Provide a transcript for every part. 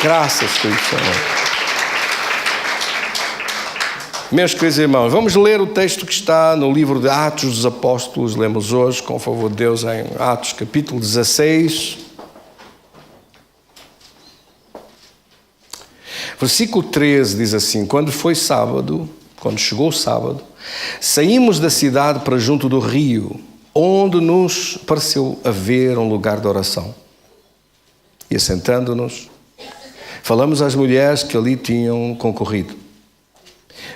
Graças, Espírito Santo. Meus queridos irmãos, vamos ler o texto que está no livro de Atos dos Apóstolos. Lemos hoje, com o favor de Deus, em Atos capítulo 16. Versículo 13 diz assim: quando chegou o sábado, saímos da cidade para junto do rio, onde nos pareceu haver um lugar de oração. E assentando-nos, falamos às mulheres que ali tinham concorrido.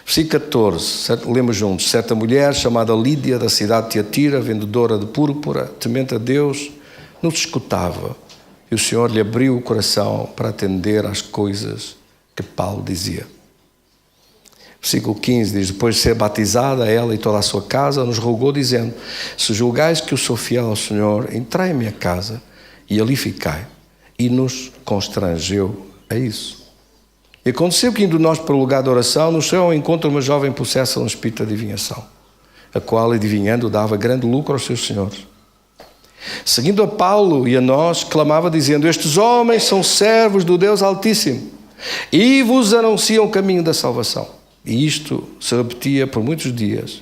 Versículo 14, lemos juntos. Certa mulher chamada Lídia, da cidade de Tiatira, vendedora de púrpura, temente a Deus, nos escutava. E o Senhor lhe abriu o coração para atender às coisas que Paulo dizia. Versículo 15 diz: depois de ser batizada, ela e toda a sua casa, nos rogou, dizendo: se julgais que eu sou fiel ao Senhor, entrai em minha casa e ali ficai. E nos constrangeu a isso. E aconteceu que, indo nós para o lugar de oração, nos saiu ao encontro uma jovem possessa de um espírito de adivinhação, a qual, adivinhando, dava grande lucro aos seus senhores. Seguindo a Paulo e a nós, clamava, dizendo: estes homens são servos do Deus Altíssimo e vos anunciam o caminho da salvação. E isto se repetia por muitos dias.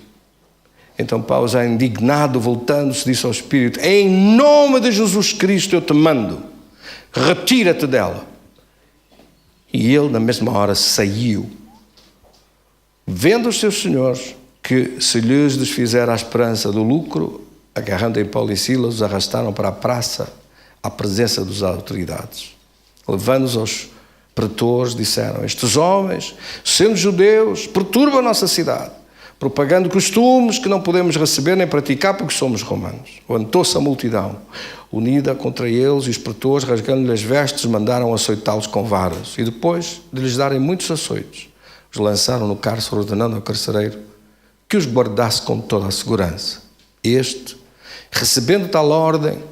Então Paulo, já indignado, voltando-se, disse ao espírito: em nome de Jesus Cristo eu te mando, retira-te dela. E ele, na mesma hora, saiu. Vendo os seus senhores que se lhes desfizera a esperança do lucro, agarrando em Paulo e Silas, os arrastaram para a praça, à presença das autoridades. Levando-os aos pretores, disseram: estes homens, sendo judeus, perturbam a nossa cidade, propagando costumes que não podemos receber nem praticar porque somos romanos. Levantou-se a multidão, unida contra eles, e os pretores, rasgando-lhe as vestes, mandaram açoitá-los com varas. E depois de lhes darem muitos açoites, os lançaram no cárcere, ordenando ao carcereiro que os guardasse com toda a segurança. Este, recebendo tal ordem,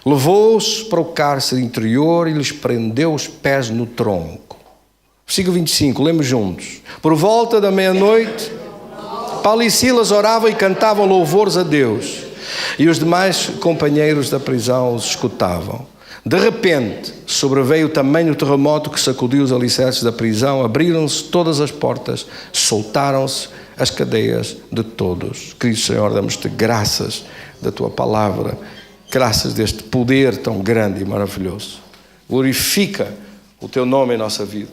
levou-os para o cárcere interior e lhes prendeu os pés no tronco. Versículo 25, lemos juntos. Por volta da meia-noite, Paulo e Silas oravam e cantavam louvores a Deus, e os demais companheiros da prisão os escutavam. De repente, sobreveio tamanho terremoto que sacudiu os alicerces da prisão, abriram-se todas as portas, soltaram-se as cadeias de todos. Querido Senhor, damos-te graças da tua palavra, graças deste poder tão grande e maravilhoso. Glorifica o teu nome em nossa vida.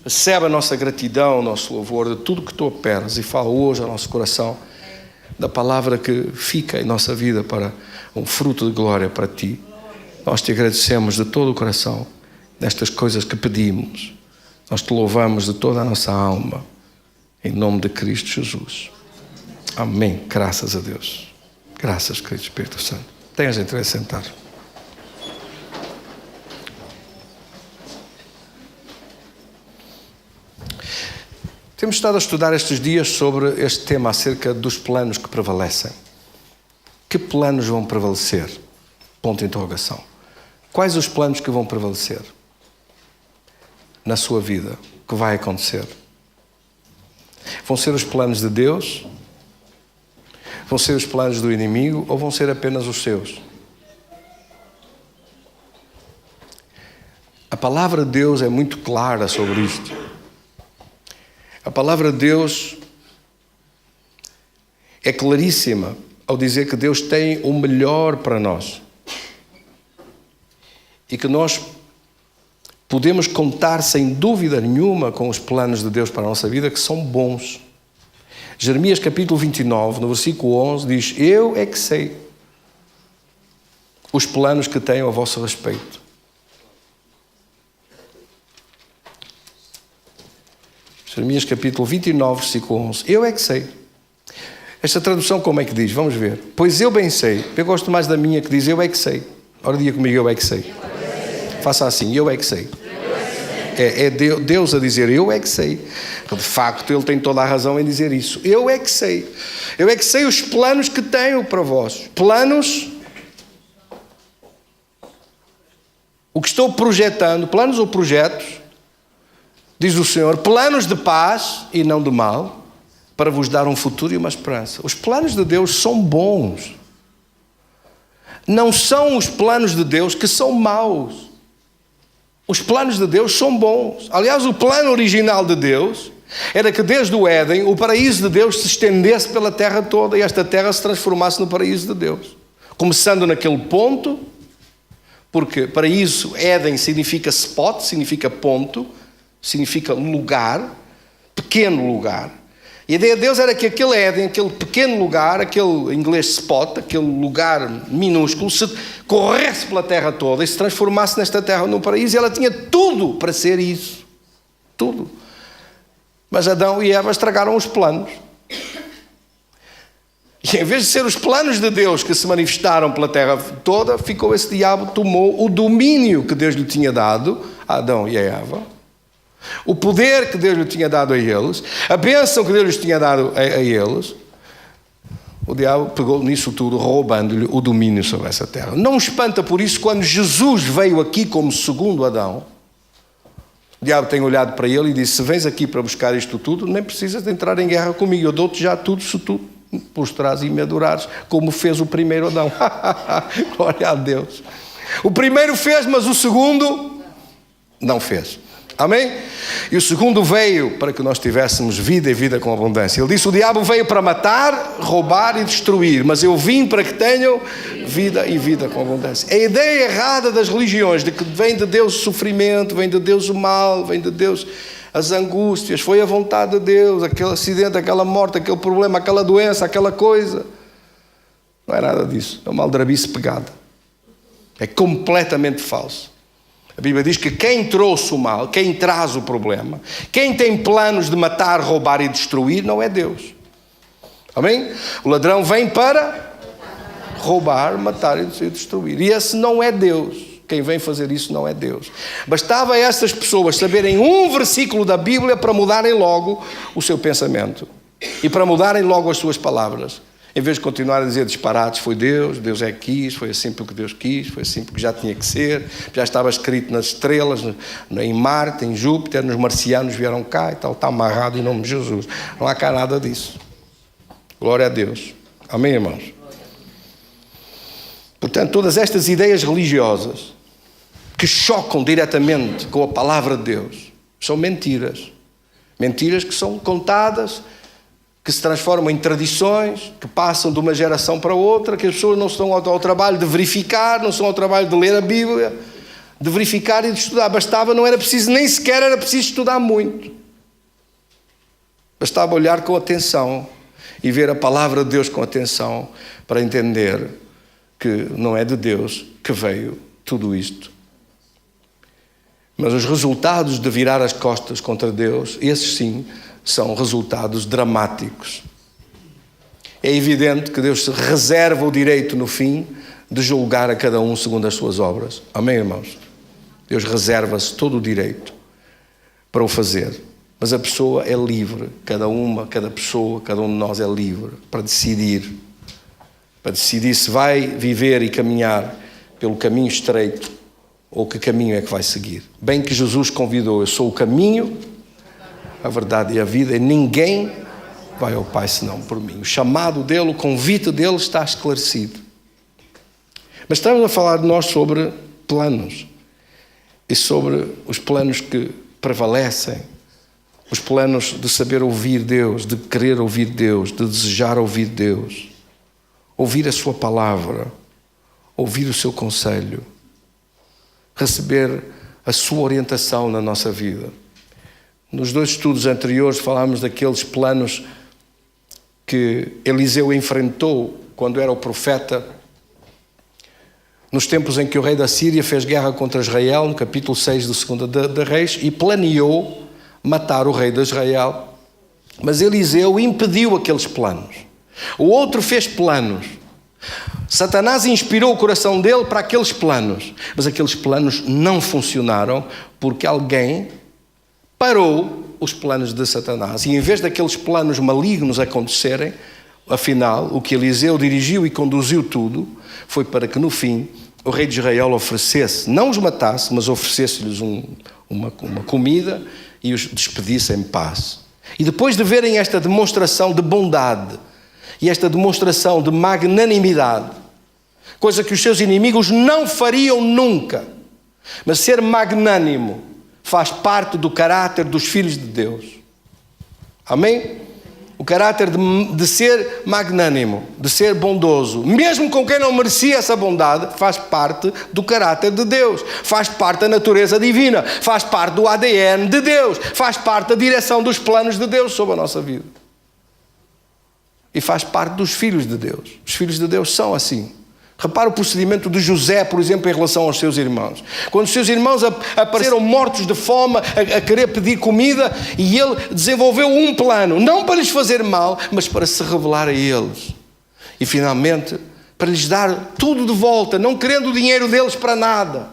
Recebe a nossa gratidão, o nosso louvor de tudo que tu operas, e fala hoje ao nosso coração da palavra que fica em nossa vida para um fruto de glória para ti. Nós te agradecemos de todo o coração nestas coisas que pedimos. Nós te louvamos de toda a nossa alma, em nome de Cristo Jesus. Amém. Graças a Deus. Graças, querido Espírito Santo. Tenha a gentileza de sentar. Temos estado a estudar estes dias sobre este tema acerca dos planos que prevalecem. Que planos vão prevalecer? Ponto de interrogação. Quais os planos que vão prevalecer na sua vida? O que vai acontecer? Vão ser os planos de Deus? Vão ser os planos do inimigo? Ou vão ser apenas os seus? A palavra de Deus é muito clara sobre isto. A palavra de Deus é claríssima ao dizer que Deus tem o melhor para nós e que nós podemos contar sem dúvida nenhuma com os planos de Deus para a nossa vida, que são bons. Jeremias capítulo 29, no versículo 11, diz: eu é que sei os planos que tenho a vosso respeito. Jeremias capítulo 29, versículo 11. Eu é que sei. Esta tradução como é que diz? Vamos ver. Pois eu bem sei. Eu gosto mais da minha que diz eu é que sei. Ora, diga comigo, eu é que sei. Faça assim, eu é que sei. É Deus a dizer, eu é que sei. De facto, Ele tem toda a razão em dizer isso. Eu é que sei. Eu é que sei os planos que tenho para vós. Planos, o que estou projetando, planos ou projetos, diz o Senhor, planos de paz e não de mal, para vos dar um futuro e uma esperança. Os planos de Deus são bons. Não são os planos de Deus que são maus. Os planos de Deus são bons. Aliás, o plano original de Deus era que desde o Éden, o paraíso de Deus se estendesse pela terra toda e esta terra se transformasse no paraíso de Deus. Começando naquele ponto, porque paraíso, Éden, significa spot, significa ponto, significa lugar, pequeno lugar. E a ideia de Deus era que aquele Éden, aquele pequeno lugar, aquele, em inglês spot, aquele lugar minúsculo, se corresse pela terra toda e se transformasse nesta terra num paraíso, e ela tinha tudo para ser isso. Tudo. Mas Adão e Eva estragaram os planos. E em vez de ser os planos de Deus que se manifestaram pela terra toda, ficou esse diabo, tomou o domínio que Deus lhe tinha dado a Adão e a Eva, o poder que Deus lhe tinha dado a eles, a bênção que Deus lhes tinha dado a eles. O diabo pegou nisso tudo, roubando-lhe o domínio sobre essa terra. Não espanta por isso quando Jesus veio aqui como segundo Adão. O diabo tem olhado para ele e disse: se vens aqui para buscar isto tudo, nem precisas de entrar em guerra comigo, eu dou-te já tudo se tu prostrares e me adorares, como fez o primeiro Adão. Glória a Deus. O primeiro fez, mas o segundo não fez. Amém? E o segundo veio para que nós tivéssemos vida e vida com abundância. Ele disse: o diabo veio para matar, roubar e destruir, mas eu vim para que tenham vida e vida com abundância. A ideia errada das religiões de que vem de Deus o sofrimento, vem de Deus o mal, vem de Deus as angústias, foi a vontade de Deus, aquele acidente, aquela morte, aquele problema, aquela doença, aquela coisa. Não é nada disso. É uma aldrabice pegada. É completamente falso. A Bíblia diz que quem trouxe o mal, quem traz o problema, quem tem planos de matar, roubar e destruir, não é Deus. Amém? O ladrão vem para roubar, matar e destruir. E esse não é Deus. Quem vem fazer isso não é Deus. Bastava a essas pessoas saberem um versículo da Bíblia para mudarem logo o seu pensamento. E para mudarem logo as suas palavras. Em vez de continuar a dizer disparates, foi Deus, Deus é que quis, foi assim porque Deus quis, foi assim porque já tinha que ser, já estava escrito nas estrelas, em Marte, em Júpiter, nos marcianos vieram cá e tal, está amarrado em nome de Jesus. Não há cá nada disso. Glória a Deus. Amém, irmãos? Portanto, todas estas ideias religiosas que chocam diretamente com a palavra de Deus são mentiras. Mentiras que são contadas, que se transformam em tradições, que passam de uma geração para outra, que as pessoas não estão ao trabalho de verificar, não estão ao trabalho de ler a Bíblia, de verificar e de estudar. Bastava, não era preciso, nem sequer era preciso estudar muito. Bastava olhar com atenção e ver a palavra de Deus com atenção para entender que não é de Deus que veio tudo isto. Mas os resultados de virar as costas contra Deus, esses sim, são resultados dramáticos. É evidente que Deus se reserva o direito no fim de julgar a cada um segundo as suas obras. Amém, irmãos? Deus reserva-se todo o direito para o fazer. Mas a pessoa é livre. Cada pessoa, cada um de nós é livre para decidir. Para decidir se vai viver e caminhar pelo caminho estreito ou que caminho é que vai seguir. Bem que Jesus convidou: eu sou o caminho, a verdade e a vida, e ninguém vai ao Pai senão por mim. O chamado dele, o convite dele está esclarecido. Mas estamos a falar de nós sobre planos. E sobre os planos que prevalecem. Os planos de saber ouvir Deus, de querer ouvir Deus, de desejar ouvir Deus. Ouvir a sua palavra. Ouvir o seu conselho. Receber a sua orientação na nossa vida. Nos 2 estudos anteriores falámos daqueles planos que Eliseu enfrentou quando era o profeta, nos tempos em que o rei da Síria fez guerra contra Israel, no capítulo 6 do 2 de Reis, e planeou matar o rei de Israel. Mas Eliseu impediu aqueles planos. O outro fez planos. Satanás inspirou o coração dele para aqueles planos, mas aqueles planos não funcionaram porque alguém parou os planos de Satanás. E em vez daqueles planos malignos acontecerem, afinal, o que Eliseu dirigiu e conduziu tudo foi para que no fim o rei de Israel oferecesse, não os matasse, mas oferecesse-lhes uma comida e os despedisse em paz. E depois de verem esta demonstração de bondade e esta demonstração de magnanimidade, coisa que os seus inimigos não fariam nunca, Mas ser magnânimo faz parte do caráter dos filhos de Deus. Amém? O caráter de ser magnânimo, de ser bondoso, mesmo com quem não merecia essa bondade, faz parte do caráter de Deus, faz parte da natureza divina, faz parte do ADN de Deus, faz parte da direção dos planos de Deus sobre a nossa vida. E faz parte dos filhos de Deus. Os filhos de Deus são assim. Repara o procedimento de José, por exemplo, em relação aos seus irmãos. Quando os seus irmãos apareceram mortos de fome, a querer pedir comida, e ele desenvolveu um plano, não para lhes fazer mal, mas para se revelar a eles. E finalmente, para lhes dar tudo de volta, não querendo o dinheiro deles para nada.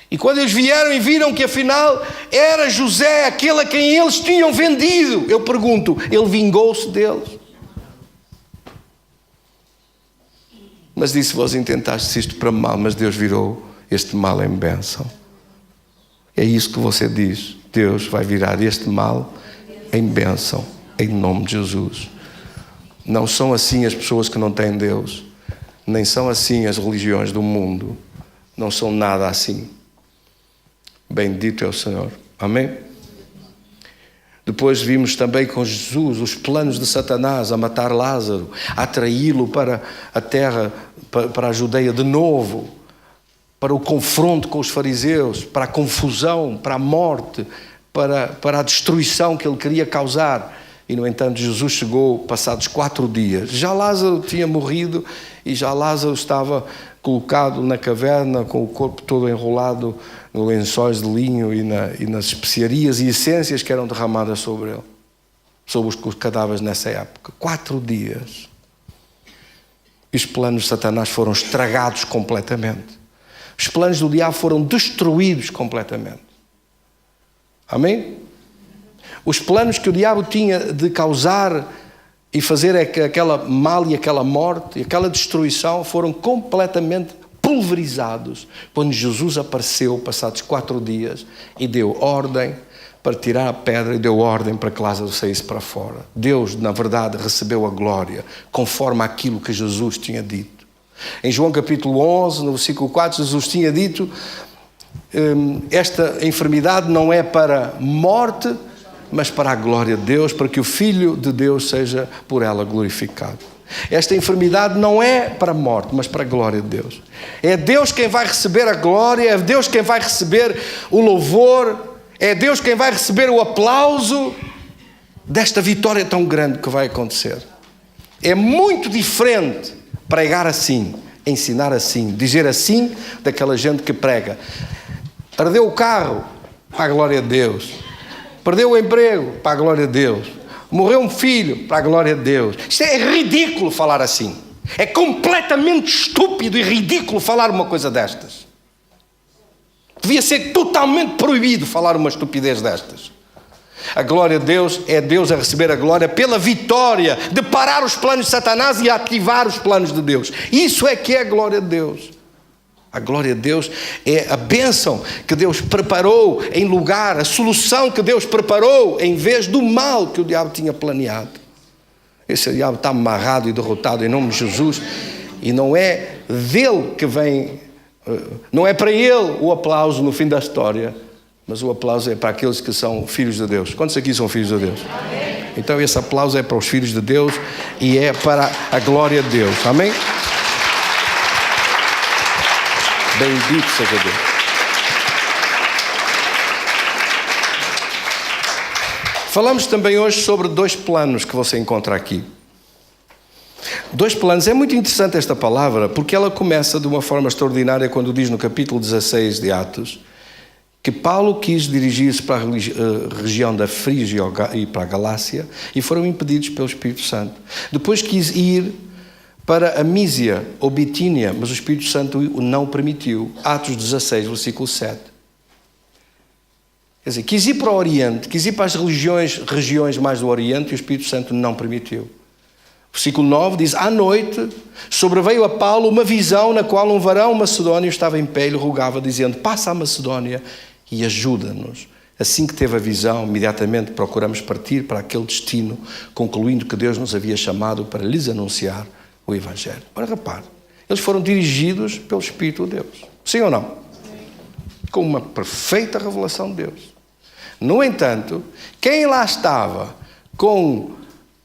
E quando eles vieram e viram que afinal era José aquele a quem eles tinham vendido, eu pergunto, ele vingou-se deles? Mas disse, vós intentaste isto para mal, mas Deus virou este mal em bênção. É isso que você diz. Deus vai virar este mal em bênção, em nome de Jesus. Não são assim as pessoas que não têm Deus. Nem são assim as religiões do mundo. Não são nada assim. Bendito é o Senhor. Amém? Depois vimos também com Jesus os planos de Satanás a matar Lázaro, a atraí-lo para a terra, para a Judeia de novo, para o confronto com os fariseus, para a confusão, para a morte, para a destruição que ele queria causar. E, no entanto, Jesus chegou passados 4 dias. Já Lázaro tinha morrido e já Lázaro estava colocado na caverna com o corpo todo enrolado em lençóis de linho e nas especiarias e essências que eram derramadas sobre ele, sobre os cadáveres nessa época. 4 dias. E os planos de Satanás foram estragados completamente. Os planos do diabo foram destruídos completamente. Amém? Os planos que o diabo tinha de causar e fazer aquela mal e aquela morte e aquela destruição foram completamente pulverizados quando Jesus apareceu passados 4 dias e deu ordem para tirar a pedra e deu ordem para que Lázaro saísse para fora. Deus, na verdade, recebeu a glória conforme aquilo que Jesus tinha dito. Em João capítulo 11, no versículo 4, Jesus tinha dito, esta enfermidade não é para morte, mas para a glória de Deus, para que o Filho de Deus seja por ela glorificado. Esta enfermidade não é para a morte, mas para a glória de Deus. É Deus quem vai receber a glória, é Deus quem vai receber o louvor, é Deus quem vai receber o aplauso desta vitória tão grande que vai acontecer. É muito diferente pregar assim, ensinar assim, dizer assim daquela gente que prega. Perdeu o carro, para a glória de Deus. Perdeu o emprego, para a glória de Deus. Morreu um filho, para a glória de Deus. Isto é ridículo falar assim. É completamente estúpido e ridículo falar uma coisa destas. Devia ser totalmente proibido falar uma estupidez destas. A glória de Deus é Deus a receber a glória pela vitória de parar os planos de Satanás e ativar os planos de Deus. Isso é que é a glória de Deus. A glória de Deus é a bênção que Deus preparou em lugar, a solução que Deus preparou em vez do mal que o diabo tinha planeado. Esse diabo está amarrado e derrotado em nome de Jesus e não é dele que vem, não é para ele o aplauso no fim da história, mas o aplauso é para aqueles que são filhos de Deus. Quantos aqui são filhos de Deus? Amém. Então esse aplauso é para os filhos de Deus e é para a glória de Deus. Amém? Bendito seja Deus. Falamos também hoje sobre 2 planos que você encontra aqui. 2 planos. É muito interessante esta palavra, porque ela começa de uma forma extraordinária quando diz no capítulo 16 de Atos que Paulo quis dirigir-se para a região da Frígia e para a Galácia e foram impedidos pelo Espírito Santo. Depois quis ir para a Mísia ou Bitínia, mas o Espírito Santo o não permitiu. Atos 16, versículo 7. Quer dizer, quis ir para o Oriente, quis ir para as regiões mais do Oriente e o Espírito Santo não permitiu. Versículo 9 diz, à noite sobreveio a Paulo uma visão na qual um varão macedónio estava em pé e lhe rogava, dizendo, passa à Macedónia e ajuda-nos. Assim que teve a visão, imediatamente procuramos partir para aquele destino, concluindo que Deus nos havia chamado para lhes anunciar o Evangelho. Ora, repare, eles foram dirigidos pelo Espírito de Deus. Sim ou não? Com uma perfeita revelação de Deus. No entanto, quem lá estava com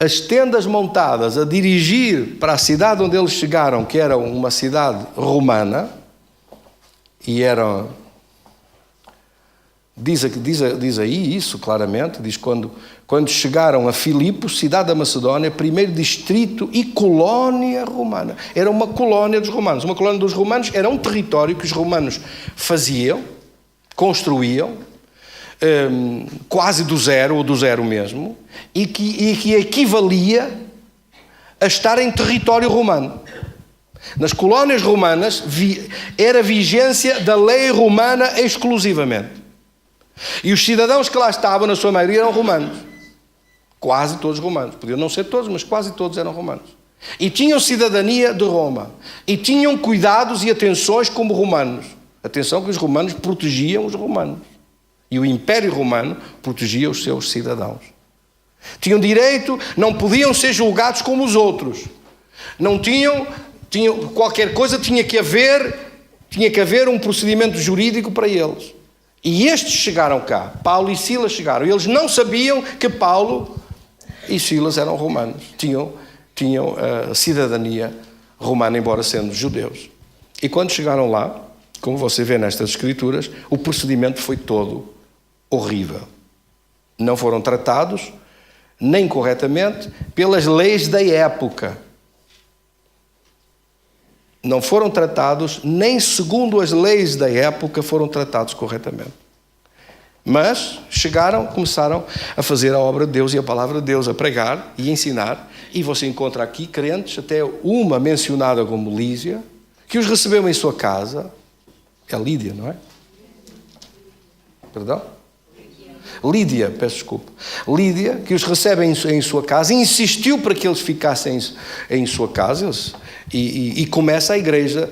as tendas montadas a dirigir para a cidade onde eles chegaram, que era uma cidade romana, e era... Diz aí isso claramente, diz quando chegaram a Filipos, cidade da Macedónia, primeiro distrito e colónia romana. Era uma colónia dos romanos. Uma colónia dos romanos era um território que os romanos faziam, construíam, quase do zero, ou do zero mesmo, e que equivalia a estar em território romano. Nas colónias romanas era vigência da lei romana exclusivamente. E os cidadãos que lá estavam, na sua maioria, eram romanos. Quase todos romanos. Podiam não ser todos, mas quase todos eram romanos. E tinham cidadania de Roma. E tinham cuidados e atenções como romanos. Atenção que os romanos protegiam os romanos. E o Império Romano protegia os seus cidadãos. Tinham direito, não podiam ser julgados como os outros. Não tinham qualquer coisa, tinha que haver um procedimento jurídico para eles. E estes chegaram cá, Paulo e Silas chegaram. E eles não sabiam que Paulo e Silas eram romanos. Tinham cidadania romana, embora sendo judeus. E quando chegaram lá, como você vê nestas escrituras, o procedimento foi todo horrível. Não foram tratados, nem corretamente, pelas leis da época. Não foram tratados, nem segundo as leis da época foram tratados corretamente. Mas chegaram, começaram a fazer a obra de Deus e a palavra de Deus, a pregar e ensinar. E você encontra aqui crentes, até uma mencionada como Lísia, que os recebeu em sua casa. É Lídia, não é? Perdão? Lídia, peço desculpa. Lídia, que os recebe em sua casa, insistiu para que eles ficassem em sua casa, e começa a igreja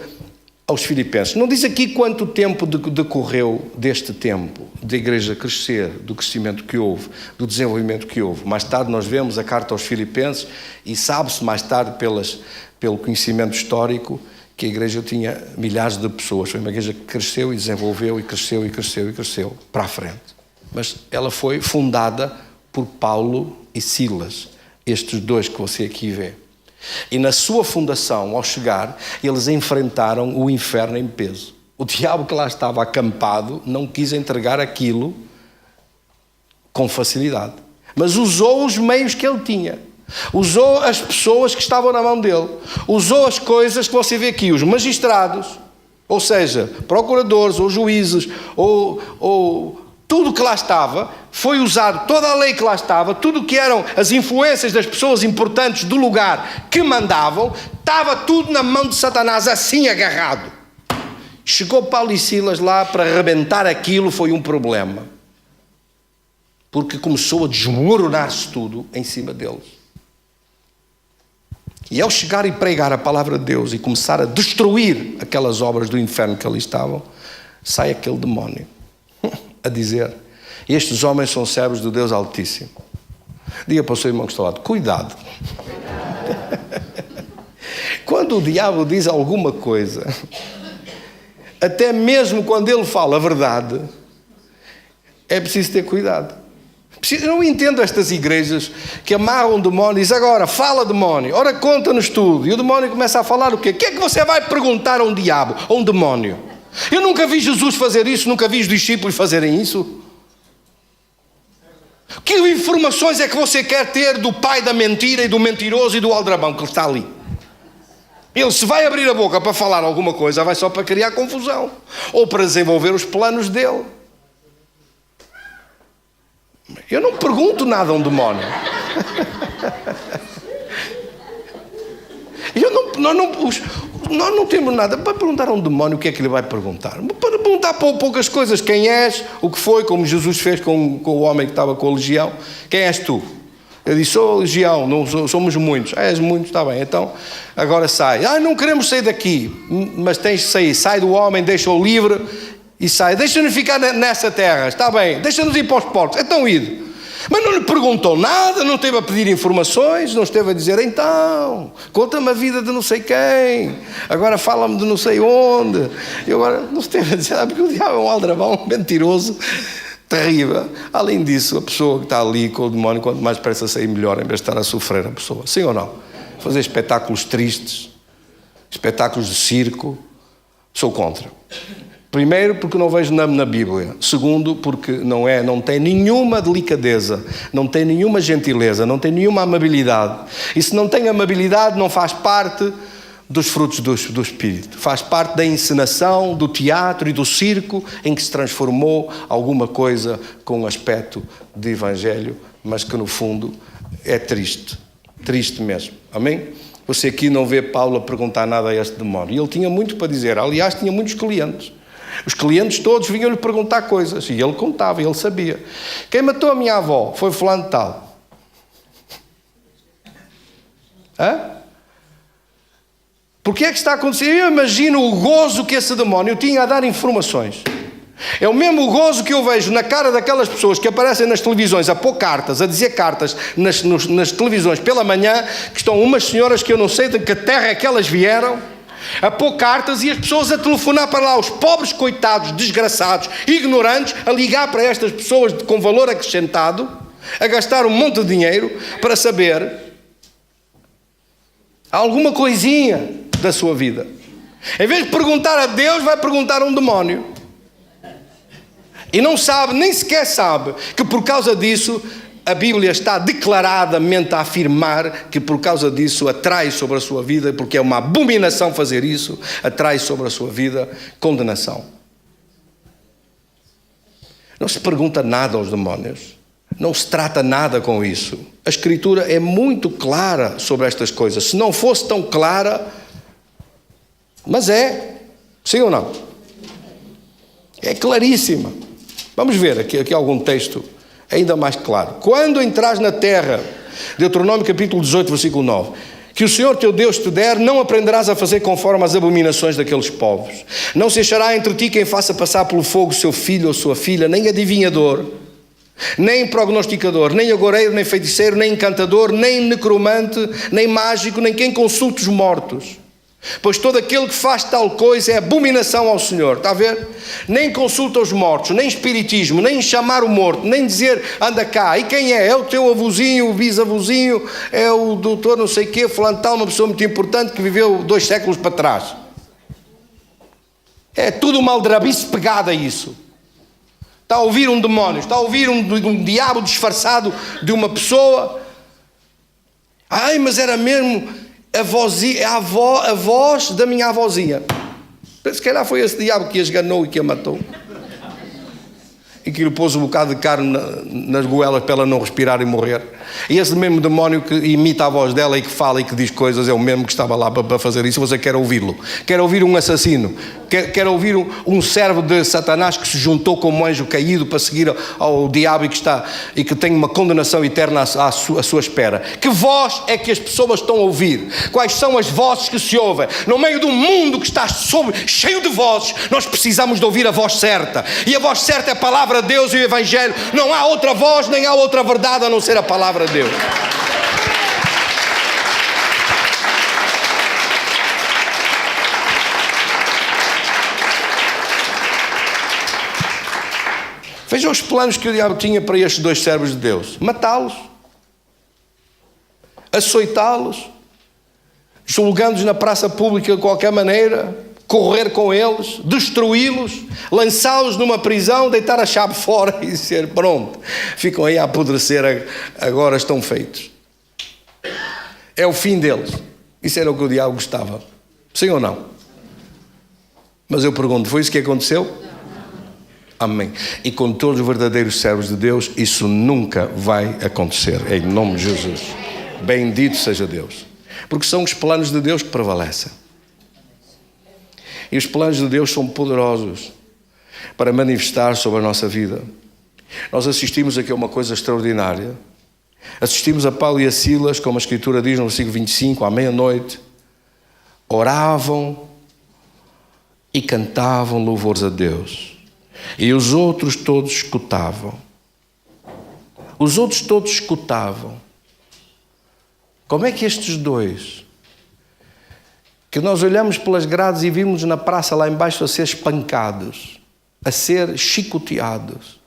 aos Filipenses. Não diz aqui quanto tempo decorreu deste tempo, da igreja crescer, do crescimento que houve, do desenvolvimento que houve. Mais tarde nós vemos a carta aos Filipenses e sabe-se mais tarde pelo conhecimento histórico que a igreja tinha milhares de pessoas. Foi uma igreja que cresceu e desenvolveu e cresceu e cresceu e cresceu para a frente. Mas ela foi fundada por Paulo e Silas, estes dois que você aqui vê. E na sua fundação, ao chegar, eles enfrentaram o inferno em peso. O diabo que lá estava acampado não quis entregar aquilo com facilidade, mas usou os meios que ele tinha. Usou as pessoas que estavam na mão dele. Usou as coisas que você vê aqui, os magistrados, ou seja, procuradores ou juízes, ou tudo que lá estava, foi usado, toda a lei que lá estava, tudo que eram as influências das pessoas importantes do lugar que mandavam, estava tudo na mão de Satanás, assim agarrado. Chegou Paulo e Silas lá para arrebentar aquilo, foi um problema. Porque começou a desmoronar-se tudo em cima deles. E ao chegar e pregar a palavra de Deus e começar a destruir aquelas obras do inferno que ali estavam, sai aquele demónio a dizer: estes homens são servos do Deus Altíssimo. Diga para o seu irmão que está ao lado: cuidado. Quando o diabo diz alguma coisa, até mesmo quando ele fala a verdade, é preciso ter cuidado. Eu não entendo estas igrejas que amarram o demónio e dizem: agora fala demónio, ora conta-nos tudo. E o demónio começa a falar o quê? O que é que você vai perguntar a um diabo, a um demónio? Eu nunca vi Jesus fazer isso, nunca vi os discípulos fazerem isso. Que informações é que você quer ter do pai da mentira e do mentiroso e do aldrabão que está ali? Ele, se vai abrir a boca para falar alguma coisa, vai só para criar confusão ou para desenvolver os planos dele. Eu não pergunto nada a um demónio. Nós não temos nada para perguntar a um demónio o que é que ele vai perguntar. Para perguntar poucas coisas: quem és, o que foi, como Jesus fez com o homem que estava com a legião. Quem és tu? Eu disse: sou a legião, somos muitos. És muito, está bem, então agora sai. Não queremos sair daqui, mas tens de sair. Sai do homem, deixa-o livre e sai. Deixa-nos ficar nessa terra, está bem, deixa-nos ir para os portos. Então ide. Mas não lhe perguntou nada, não esteve a pedir informações, não esteve a dizer, então, conta-me a vida de não sei quem, agora fala-me de não sei onde. E agora não esteve a dizer, porque o diabo é um aldrabão, mentiroso, terrível. Além disso, a pessoa que está ali com o demónio, quanto mais depressa sair, melhor, em vez de estar a sofrer a pessoa. Sim ou não? Fazer espetáculos tristes, espetáculos de circo, sou contra. Primeiro, porque não vejo na Bíblia. Segundo, porque não tem nenhuma delicadeza, não tem nenhuma gentileza, não tem nenhuma amabilidade. E se não tem amabilidade, não faz parte dos frutos do Espírito. Faz parte da encenação, do teatro e do circo em que se transformou alguma coisa com um aspecto de evangelho, mas que no fundo é triste. Triste mesmo. Amém? Você aqui não vê Paulo a perguntar nada a este demónio. E ele tinha muito para dizer. Aliás, tinha muitos clientes. Os clientes todos vinham-lhe perguntar coisas. E ele contava, ele sabia. Quem matou a minha avó foi fulano de tal. Hã? Porque é que está a acontecer? Eu imagino o gozo que esse demónio tinha a dar informações. É o mesmo gozo que eu vejo na cara daquelas pessoas que aparecem nas televisões a pôr cartas, a dizer cartas nas televisões pela manhã, que estão umas senhoras que eu não sei de que terra é que elas vieram, a pôr cartas e as pessoas a telefonar para lá, os pobres coitados, desgraçados, ignorantes, a ligar para estas pessoas com valor acrescentado, a gastar um monte de dinheiro para saber alguma coisinha da sua vida. Em vez de perguntar a Deus, vai perguntar a um demónio. E não sabe, nem sequer sabe, que por causa disso a Bíblia está declaradamente a afirmar que por causa disso atrai sobre a sua vida, porque é uma abominação fazer isso, atrai sobre a sua vida condenação. Não se pergunta nada aos demónios, não se trata nada com isso. A Escritura é muito clara sobre estas coisas. Se não fosse tão clara, mas é, sim ou não? É claríssima. Vamos ver aqui algum texto ainda mais claro. Quando entrares na terra, Deuteronômio capítulo 18, versículo 9, que o Senhor teu Deus te der, não aprenderás a fazer conforme as abominações daqueles povos. Não se achará entre ti quem faça passar pelo fogo seu filho ou sua filha, nem adivinhador, nem prognosticador, nem agoreiro, nem feiticeiro, nem encantador, nem necromante, nem mágico, nem quem consulte os mortos. Pois todo aquele que faz tal coisa é abominação ao Senhor. Está a ver? Nem consulta os mortos, nem espiritismo, nem chamar o morto, nem dizer anda cá. E quem é? É o teu avôzinho, o bisavôzinho, é o doutor não sei o quê, fulano tal, uma pessoa muito importante que viveu 2 séculos para trás. É tudo uma aldrabice pegada a isso. Está a ouvir um demónio, está a ouvir um diabo disfarçado de uma pessoa. Ai, mas era mesmo a voz da minha avózinha. Se calhar foi esse diabo que a esganou e que a matou. E que lhe pôs um bocado de carne nas goelas para ela não respirar e morrer. E esse mesmo demónio que imita a voz dela e que fala e que diz coisas é o mesmo que estava lá para fazer isso. Você quer ouvi-lo? Quer ouvir um assassino? Quer ouvir um servo de Satanás que se juntou como um anjo caído para seguir ao diabo e que tem uma condenação eterna à sua espera? Que voz é que as pessoas estão a ouvir? Quais são as vozes que se ouvem? No meio de um mundo que está cheio de vozes, nós precisamos de ouvir a voz certa. E a voz certa é a palavra de Deus e o Evangelho. Não há outra voz, nem há outra verdade a não ser a palavra de Deus. Vejam os planos que o diabo tinha para estes 2 servos de Deus: matá-los, açoitá-los, julgando-os na praça pública de qualquer maneira, correr com eles, destruí-los, lançá-los numa prisão, deitar a chave fora e dizer pronto, ficam aí a apodrecer, agora estão feitos. É o fim deles. Isso era o que o diabo gostava. Sim ou não? Mas eu pergunto, foi isso que aconteceu? Amém. E com todos os verdadeiros servos de Deus, isso nunca vai acontecer, em nome de Jesus. Bendito seja Deus. Porque são os planos de Deus que prevalecem. E os planos de Deus são poderosos para manifestar sobre a nossa vida. Nós assistimos aqui a uma coisa extraordinária. Assistimos a Paulo e a Silas, como a Escritura diz no versículo 25, à meia-noite, oravam e cantavam louvores a Deus. E os outros todos escutavam. Os outros todos escutavam. Como é que estes dois, que nós olhamos pelas grades e vimos na praça lá embaixo a ser espancados, a ser chicoteados,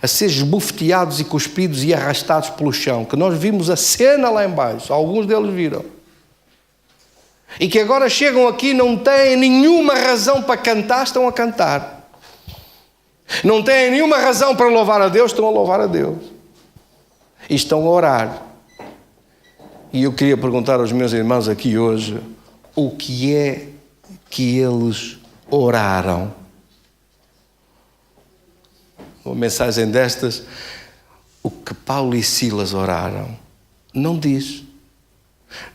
a ser esbofeteados e cuspidos e arrastados pelo chão, que nós vimos a cena lá embaixo, alguns deles viram, e que agora chegam aqui e não têm nenhuma razão para cantar, estão a cantar. Não têm nenhuma razão para louvar a Deus, estão a louvar a Deus. E estão a orar. E eu queria perguntar aos meus irmãos aqui hoje, o que é que eles oraram? Uma mensagem destas, o que Paulo e Silas oraram, não diz.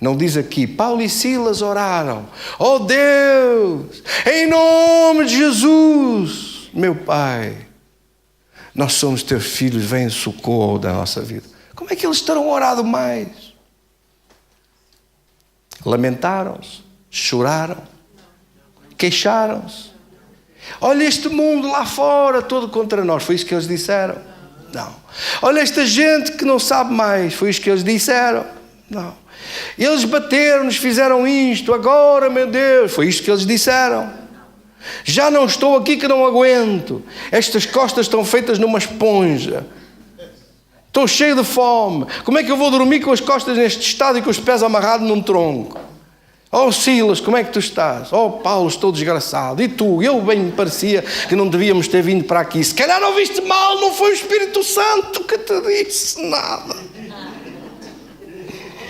Não diz aqui, Paulo e Silas oraram, oh Deus, em nome de Jesus, meu Pai, nós somos teus filhos, vem em socorro da nossa vida. Como é que eles terão orado mais? Lamentaram-se, choraram, queixaram-se. Olha este mundo lá fora, todo contra nós. Foi isso que eles disseram? Não. Olha esta gente que não sabe mais. Foi isso que eles disseram? Não. Eles bateram-nos, fizeram isto. Agora, meu Deus. Foi isto que eles disseram. Já não estou aqui que não aguento. Estas costas estão feitas numa esponja. Estou cheio de fome. Como é que eu vou dormir com as costas neste estado e com os pés amarrados num tronco? Oh Silas, como é que tu estás? Oh Paulo, estou desgraçado. E tu? Eu bem me parecia que não devíamos ter vindo para aqui. Se calhar não viste mal, não foi o Espírito Santo que te disse nada.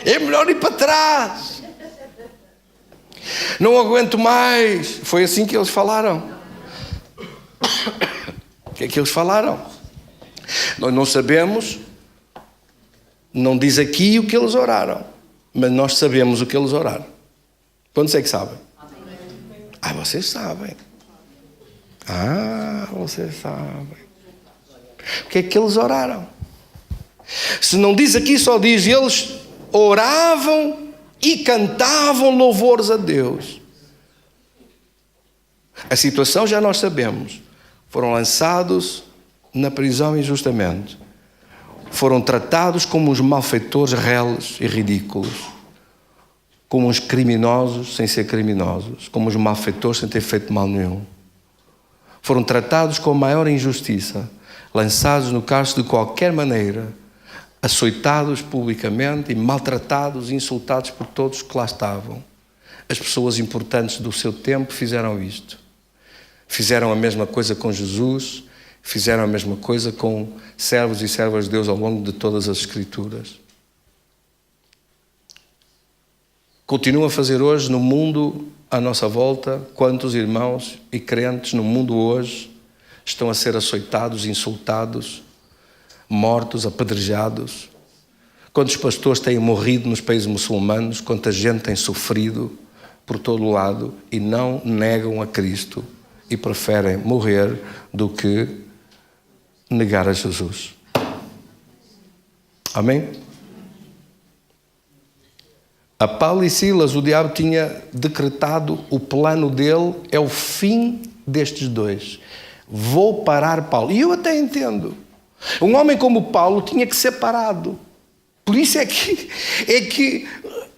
É melhor ir para trás. Não aguento mais. Foi assim que eles falaram. O que é que eles falaram? Nós não sabemos. Não diz aqui o que eles oraram. Mas nós sabemos o que eles oraram. Quantos é que sabem? Ah, vocês sabem. Ah, vocês sabem. O que é que eles oraram? Se não diz aqui, só diz, eles oravam e cantavam louvores a Deus. A situação já nós sabemos. Foram lançados na prisão injustamente. Foram tratados como uns malfeitores reles e ridículos. Como uns criminosos sem ser criminosos. Como uns malfeitores sem ter feito mal nenhum. Foram tratados com a maior injustiça. Lançados no cárcere de qualquer maneira. Açoitados publicamente e maltratados e insultados por todos que lá estavam. As pessoas importantes do seu tempo fizeram isto. Fizeram a mesma coisa com Jesus. Fizeram a mesma coisa com servos e servas de Deus ao longo de todas as Escrituras. Continua a fazer hoje no mundo à nossa volta. Quantos irmãos e crentes no mundo hoje estão a ser açoitados, insultados, mortos, apedrejados? Quantos pastores têm morrido nos países muçulmanos? Quanta gente tem sofrido por todo o lado e não negam a Cristo e preferem morrer do que negar a Jesus. Amém? A Paulo e Silas, o diabo tinha decretado, o plano dele é o fim destes dois. Vou parar Paulo. E eu até entendo. Um homem como Paulo tinha que ser parado. Por isso é que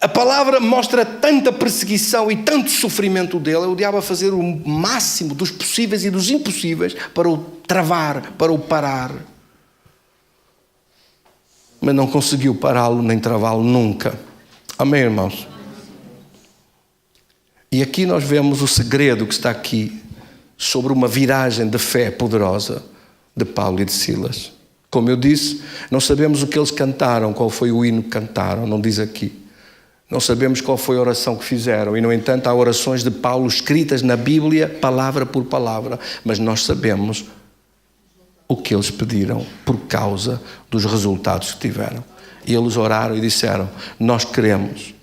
a palavra mostra tanta perseguição e tanto sofrimento dele. É o diabo a fazer o máximo dos possíveis e dos impossíveis para o travar, para o parar. Mas não conseguiu pará-lo nem travá-lo nunca. Amém, irmãos? E aqui nós vemos o segredo que está aqui sobre uma viragem de fé poderosa de Paulo e de Silas. Como eu disse, não sabemos o que eles cantaram, qual foi o hino que cantaram, não diz aqui. Não sabemos qual foi a oração que fizeram. E, no entanto, há orações de Paulo escritas na Bíblia, palavra por palavra. Mas nós sabemos o que eles pediram por causa dos resultados que tiveram. E eles oraram e disseram, nós queremos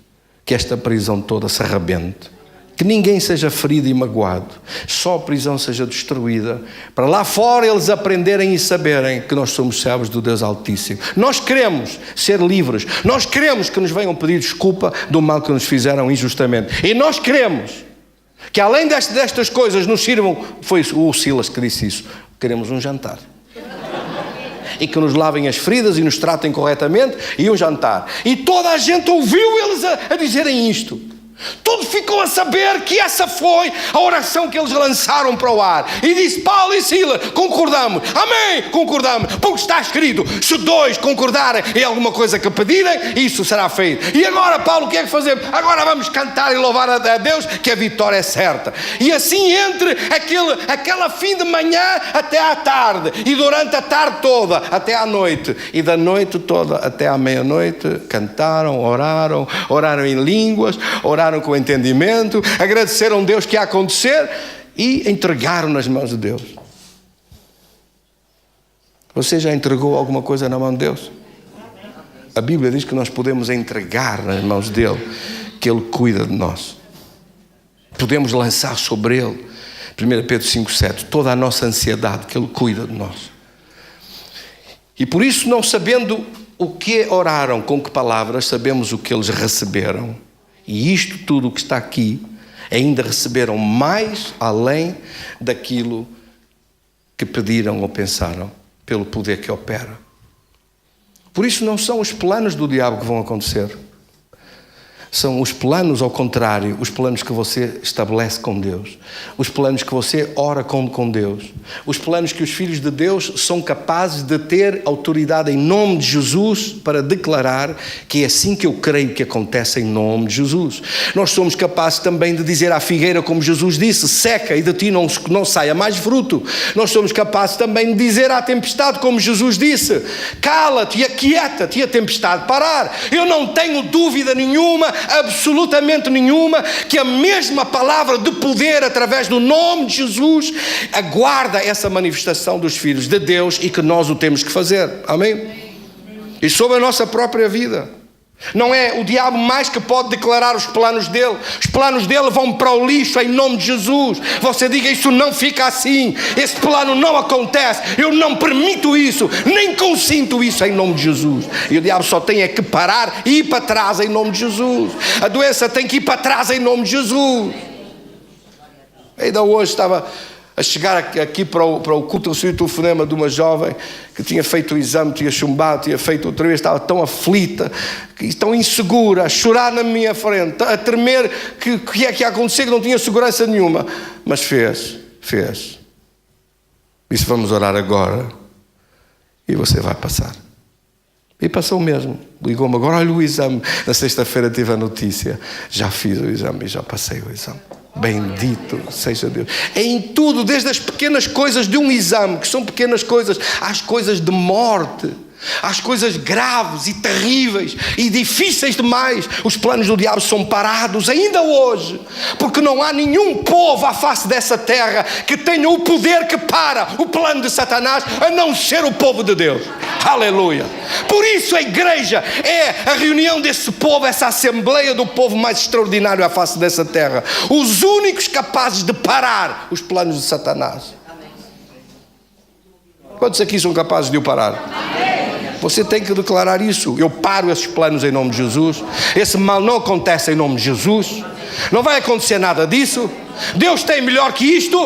que esta prisão toda se arrebente. Que ninguém seja ferido e magoado. Só a prisão seja destruída. Para lá fora eles aprenderem e saberem que nós somos servos do Deus Altíssimo. Nós queremos ser livres. Nós queremos que nos venham pedir desculpa do mal que nos fizeram injustamente. E nós queremos que além destas coisas nos sirvam... Foi o Silas que disse isso. Queremos um jantar. e que nos lavem as feridas e nos tratem corretamente, e iam jantar. E toda a gente ouviu eles a dizerem isto. Tudo ficou a saber que essa foi a oração que eles lançaram para o ar. E disse Paulo e Silas: concordamos. Amém, concordamos. Porque está escrito: se dois concordarem em alguma coisa que pedirem, isso será feito. E agora, Paulo, o que é que fazemos? Agora vamos cantar e louvar a Deus, que a vitória é certa. E assim, entre aquela fim de manhã até à tarde, e durante a tarde toda até à noite, e da noite toda até à meia-noite, cantaram, oraram em línguas, oraram com entendimento, agradeceram a Deus que ia acontecer e entregaram nas mãos de Deus. Você já entregou alguma coisa na mão de Deus? A Bíblia diz que nós podemos entregar nas mãos dele, que ele cuida de nós. Podemos lançar sobre ele, 1 Pedro 5,7, toda a nossa ansiedade, que ele cuida de nós. E por isso, não sabendo o que oraram, com que palavras, sabemos o que eles receberam. E isto tudo que está aqui, ainda receberam mais além daquilo que pediram ou pensaram, pelo poder que opera. Por isso não são os planos do diabo que vão acontecer. São os planos ao contrário, os planos que você estabelece com Deus, os planos que você ora com Deus, os planos que os filhos de Deus são capazes de ter autoridade em nome de Jesus para declarar que é assim que eu creio que acontece em nome de Jesus. Nós somos capazes também de dizer à figueira, como Jesus disse: seca e de ti não saia mais fruto. Nós somos capazes também de dizer à tempestade, como Jesus disse: cala-te e aquieta-te, e a tempestade parar. Eu não tenho dúvida nenhuma, absolutamente nenhuma, que a mesma palavra de poder através do nome de Jesus aguarda essa manifestação dos filhos de Deus e que nós o temos que fazer. Amém? E sobre a nossa própria vida. Não é o diabo mais que pode declarar os planos dele. Os planos dele vão para o lixo em nome de Jesus. Você diga: isso não fica assim, esse plano não acontece, eu não permito isso, nem consinto isso em nome de Jesus. E o diabo só tem é que parar e ir para trás em nome de Jesus. A doença tem que ir para trás em nome de Jesus. Ainda hoje estava a chegar aqui para o culto, recebi o telefonema de uma jovem que tinha feito o exame, tinha chumbado, tinha feito outra vez, estava tão aflita, tão insegura, a chorar na minha frente, a tremer, que é que ia acontecer, que não tinha segurança nenhuma. Mas fez. Disse: vamos orar agora e você vai passar. E passou mesmo. Ligou-me agora: olha o exame. Na sexta-feira tive a notícia: já fiz o exame e já passei o exame. Bendito seja Deus. É em tudo, desde as pequenas coisas de um exame, que são pequenas coisas, às coisas de morte, às coisas graves e terríveis e difíceis demais. Os planos do diabo são parados ainda hoje, porque não há nenhum povo à face dessa terra que tenha o poder que para o plano de Satanás, a não ser o povo de Deus. Aleluia. Por isso a igreja é a reunião desse povo, essa assembleia do povo mais extraordinário à face dessa terra, os únicos capazes de parar os planos de Satanás. Quantos aqui são capazes de o parar? Você tem que declarar isso: eu paro esses planos em nome de Jesus, esse mal não acontece em nome de Jesus, não vai acontecer nada disso, Deus tem melhor que isto,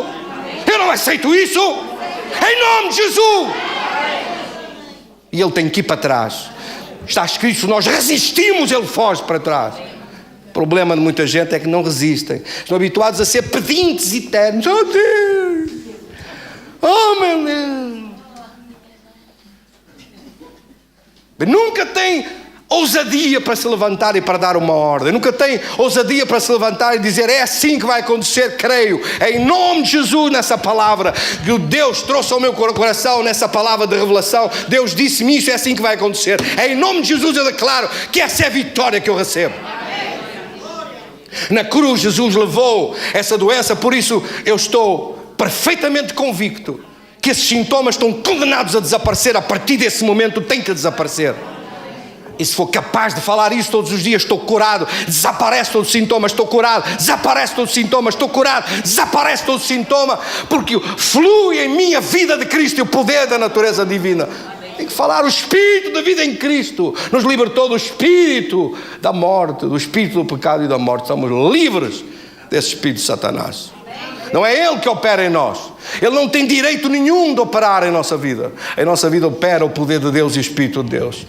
eu não aceito isso, em nome de Jesus. E ele tem que ir para trás. Está escrito: se nós resistimos, ele foge para trás. O problema de muita gente é que não resistem, estão habituados a ser pedintes eternos. Oh Deus, oh meu Deus. Nunca tem ousadia para se levantar e para dar uma ordem. Nunca tem ousadia para se levantar e dizer: é assim que vai acontecer, creio, em nome de Jesus, nessa palavra que Deus trouxe ao meu coração, nessa palavra de revelação. Deus disse-me isso, é assim que vai acontecer. Em nome de Jesus eu declaro que essa é a vitória que eu recebo. Na cruz Jesus levou essa doença, por isso eu estou perfeitamente convicto que esses sintomas estão condenados a desaparecer. A partir desse momento tem que desaparecer. E se for capaz de falar isso todos os dias: estou curado, desaparece todo sintoma, estou curado, desaparece todo sintoma, estou curado, desaparece todo sintoma, porque flui em mim a vida de Cristo e o poder da natureza divina. Tem que falar: o Espírito da vida em Cristo nos libertou do espírito da morte, do espírito do pecado e da morte. Somos livres desse espírito de Satanás. Não é Ele que opera em nós. Ele não tem direito nenhum de operar em nossa vida. Em nossa vida opera o poder de Deus e o Espírito de Deus.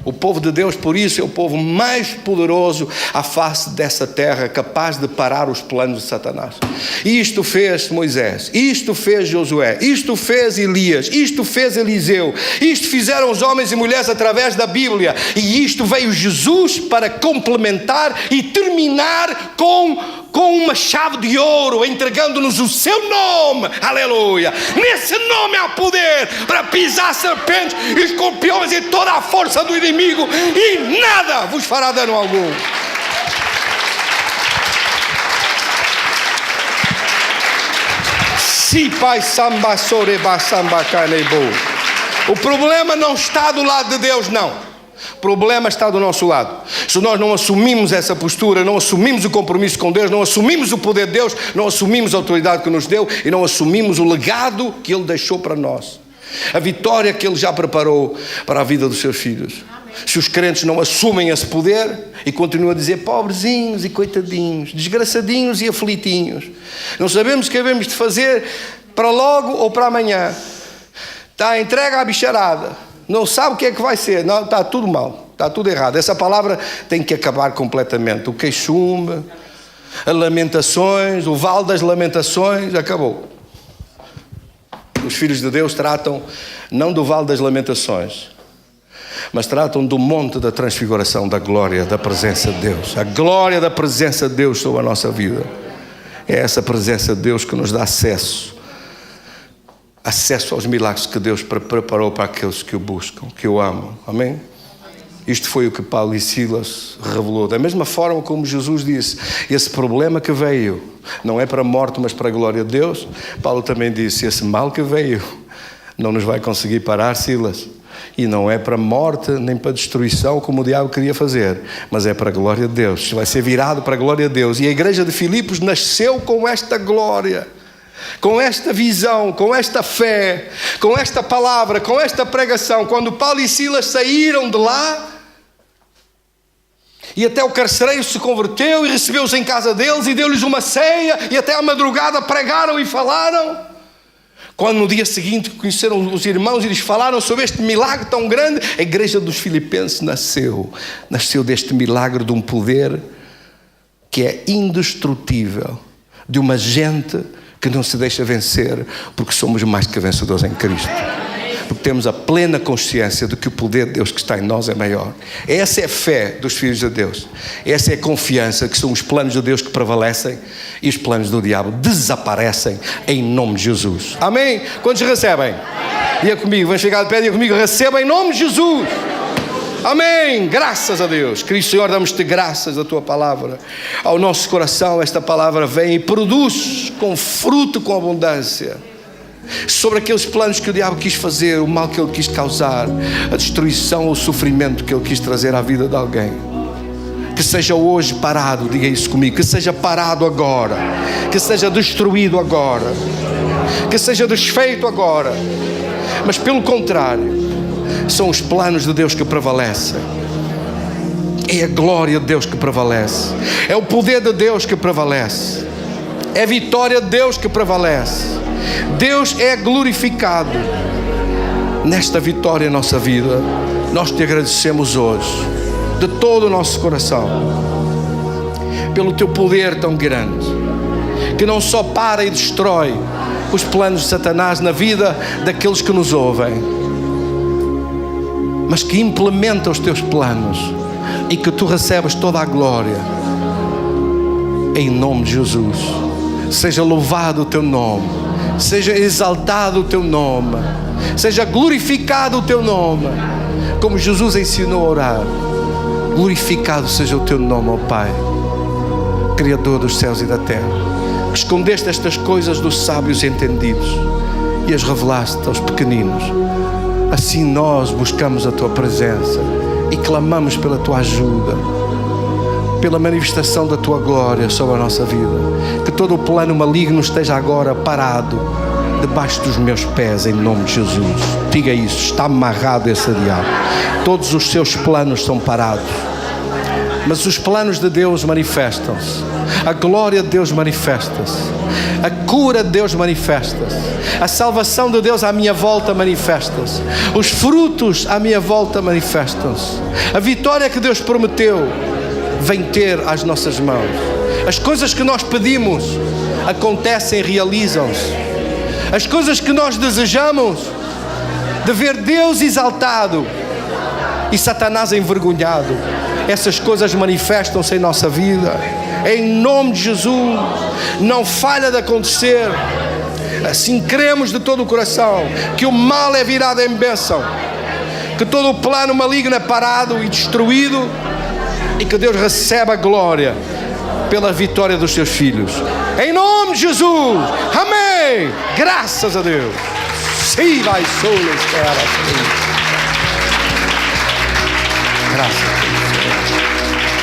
O povo de Deus, por isso, é o povo mais poderoso à face dessa terra, capaz de parar os planos de Satanás. Isto fez Moisés, isto fez Josué, isto fez Elias, isto fez Eliseu, isto fizeram os homens e mulheres através da Bíblia, e isto veio Jesus para complementar e terminar com uma chave de ouro, entregando-nos o seu nome. Aleluia! Nesse nome há poder para pisar serpentes e escorpiões e toda a força do inimigo, e nada vos fará dano algum. Si pai samba soreba samba canebo. O problema não está do lado de Deus, não. O problema está do nosso lado. Se nós não assumimos essa postura, não assumimos o compromisso com Deus, não assumimos o poder de Deus, não assumimos a autoridade que nos deu e não assumimos o legado que Ele deixou para nós, a vitória que Ele já preparou para a vida dos seus filhos. Se os crentes não assumem esse poder e continuam a dizer pobrezinhos e coitadinhos, desgraçadinhos e aflitinhos, não sabemos o que devemos de fazer para logo ou para amanhã, está entregue à bicharada, não sabe o que é que vai ser, não, está tudo mal, está tudo errado. Essa palavra tem que acabar completamente. O queixume, as lamentações, o vale das lamentações, acabou. Os filhos de Deus tratam não do vale das lamentações, mas tratam do monte da transfiguração, da glória, da presença de Deus. A glória da presença de Deus sobre a nossa vida. É essa presença de Deus que nos dá acesso aos milagres que Deus preparou para aqueles que o buscam, que o amam. Amém? Isto foi o que Paulo e Silas revelou. Da mesma forma como Jesus disse, esse problema que veio não é para a morte, mas para a glória de Deus. Paulo também disse, esse mal que veio não nos vai conseguir parar, Silas. E não é para a morte nem para a destruição como o diabo queria fazer, mas é para a glória de Deus. Vai ser virado para a glória de Deus. E a igreja de Filipos nasceu com esta glória, com esta visão, com esta fé, com esta palavra, com esta pregação. Quando Paulo e Silas saíram de lá, e até o carcereiro se converteu e recebeu-os em casa deles e deu-lhes uma ceia, e até à madrugada pregaram e falaram. Quando no dia seguinte conheceram os irmãos e lhes falaram sobre este milagre tão grande, a igreja dos Filipenses nasceu deste milagre de um poder que é indestrutível, de uma gente que não se deixa vencer, porque somos mais que vencedores em Cristo, porque temos a plena consciência de que o poder de Deus que está em nós é maior. Essa é a fé dos filhos de Deus, essa é a confiança que são os planos de Deus que prevalecem e os planos do diabo desaparecem em nome de Jesus. Amém? Quantos recebem? Diga comigo, vamos chegar de pé, diga comigo, receba em nome de Jesus. Amém, graças a Deus. Cristo Senhor, damos-te graças da tua palavra. Ao nosso coração esta palavra vem e produz com fruto, com abundância, sobre aqueles planos que o diabo quis fazer, o mal que ele quis causar, a destruição, o sofrimento que ele quis trazer à vida de alguém. Que seja hoje parado, diga isso comigo, que seja parado agora, que seja destruído agora, que seja desfeito agora. Mas pelo contrário, são os planos de Deus que prevalecem. É a glória de Deus que prevalece. É o poder de Deus que prevalece. É a vitória de Deus que prevalece. Deus é glorificado nesta vitória em nossa vida. Nós te agradecemos hoje, de todo o nosso coração, pelo teu poder tão grande, que não só para e destrói os planos de Satanás na vida daqueles que nos ouvem, mas que implementa os teus planos e que tu recebes toda a glória em nome de Jesus. Seja louvado o teu nome, seja exaltado o teu nome, seja glorificado o teu nome, como Jesus ensinou a orar. Glorificado seja o teu nome, ó Pai, Criador dos céus e da terra, que escondeste estas coisas dos sábios entendidos e as revelaste aos pequeninos. Assim nós buscamos a tua presença e clamamos pela tua ajuda, pela manifestação da tua glória sobre a nossa vida. Que todo o plano maligno esteja agora parado debaixo dos meus pés, em nome de Jesus. Diga isso, está amarrado esse diabo. Todos os seus planos são parados. Mas os planos de Deus manifestam-se. A glória de Deus manifesta-se. A cura de Deus manifesta-se. A salvação de Deus à minha volta manifesta-se. Os frutos à minha volta manifestam-se. A vitória que Deus prometeu vem ter às nossas mãos. As coisas que nós pedimos acontecem, realizam-se. As coisas que nós desejamos de ver Deus exaltado e Satanás envergonhado, essas coisas manifestam-se em nossa vida. Em nome de Jesus, não falha de acontecer. Assim cremos de todo o coração que o mal é virado em bênção, que todo o plano maligno é parado e destruído, e que Deus recebe a glória pela vitória dos seus filhos. Em nome de Jesus, amém. Graças a Deus. Sim, vai solas,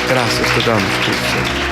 graças te damos, Senhor.